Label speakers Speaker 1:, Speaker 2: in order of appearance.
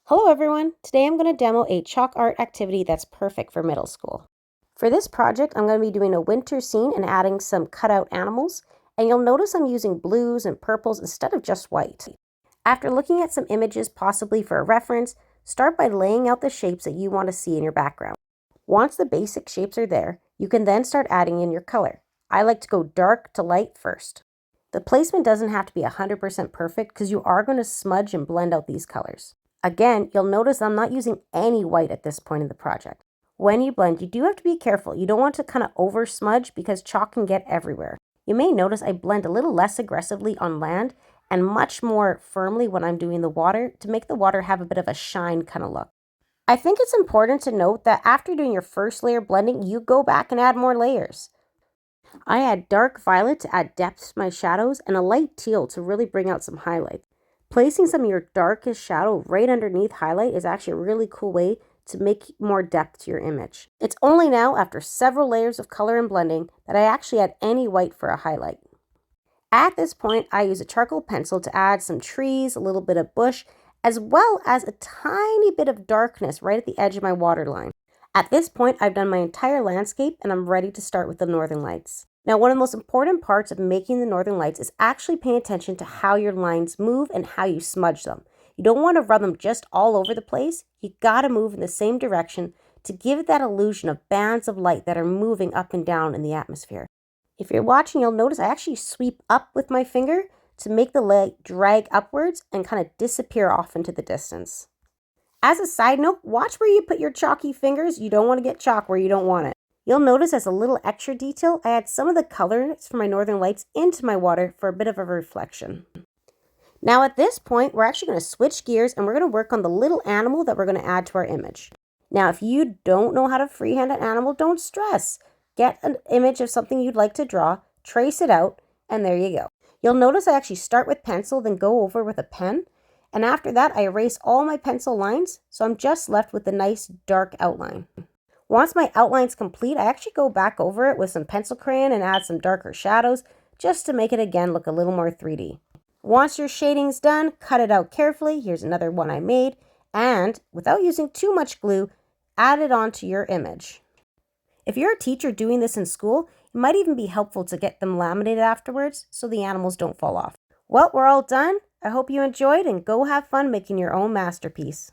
Speaker 1: Hello everyone! Today I'm going to demo a chalk art activity that's perfect for middle school. For this project, I'm going to be doing a winter scene and adding some cutout animals, and you'll notice I'm using blues and purples instead of just white. After looking at some images possibly for a reference, start by laying out the shapes that you want to see in your background. Once the basic shapes are there, you can then start adding in your color. I like to go dark to light first. The placement doesn't have to be 100% perfect because you are going to smudge and blend out these colors. Again, you'll notice I'm not using any white at this point in the project. When you blend, you do have to be careful. You don't want to kind of over smudge because chalk can get everywhere. You may notice I blend a little less aggressively on land and much more firmly when I'm doing the water to make the water have a bit of a shine kind of look. I think it's important to note that after doing your first layer blending, you go back and add more layers. I add dark violet to add depth to my shadows and a light teal to really bring out some highlights. Placing some of your darkest shadow right underneath highlight is actually a really cool way to make more depth to your image. It's only now, after several layers of color and blending, that I actually add any white for a highlight. At this point, I use a charcoal pencil to add some trees, a little bit of bush, as well as a tiny bit of darkness right at the edge of my waterline. At this point, I've done my entire landscape and I'm ready to start with the northern lights. Now, one of the most important parts of making the northern lights is actually paying attention to how your lines move and how you smudge them. You don't want to run them just all over the place. You gotta move in the same direction to give it that illusion of bands of light that are moving up and down in the atmosphere. If you're watching, you'll notice I actually sweep up with my finger to make the light drag upwards and kind of disappear off into the distance. As a side note, watch where you put your chalky fingers. You don't want to get chalk where you don't want it. You'll notice as a little extra detail, I add some of the colors from my northern lights into my water for a bit of a reflection. Now at this point, we're actually going to switch gears and we're going to work on the little animal that we're going to add to our image. Now, if you don't know how to freehand an animal, don't stress. Get an image of something you'd like to draw, trace it out, and there you go. You'll notice I actually start with pencil, then go over with a pen. And after that, I erase all my pencil lines, so I'm just left with a nice dark outline. Once my outline's complete, I actually go back over it with some pencil crayon and add some darker shadows just to make it again look a little more 3D. Once your shading's done, cut it out carefully. Here's another one I made. And without using too much glue, add it onto your image. If you're a teacher doing this in school, it might even be helpful to get them laminated afterwards so the animals don't fall off. Well, we're all done. I hope you enjoyed and go have fun making your own masterpiece.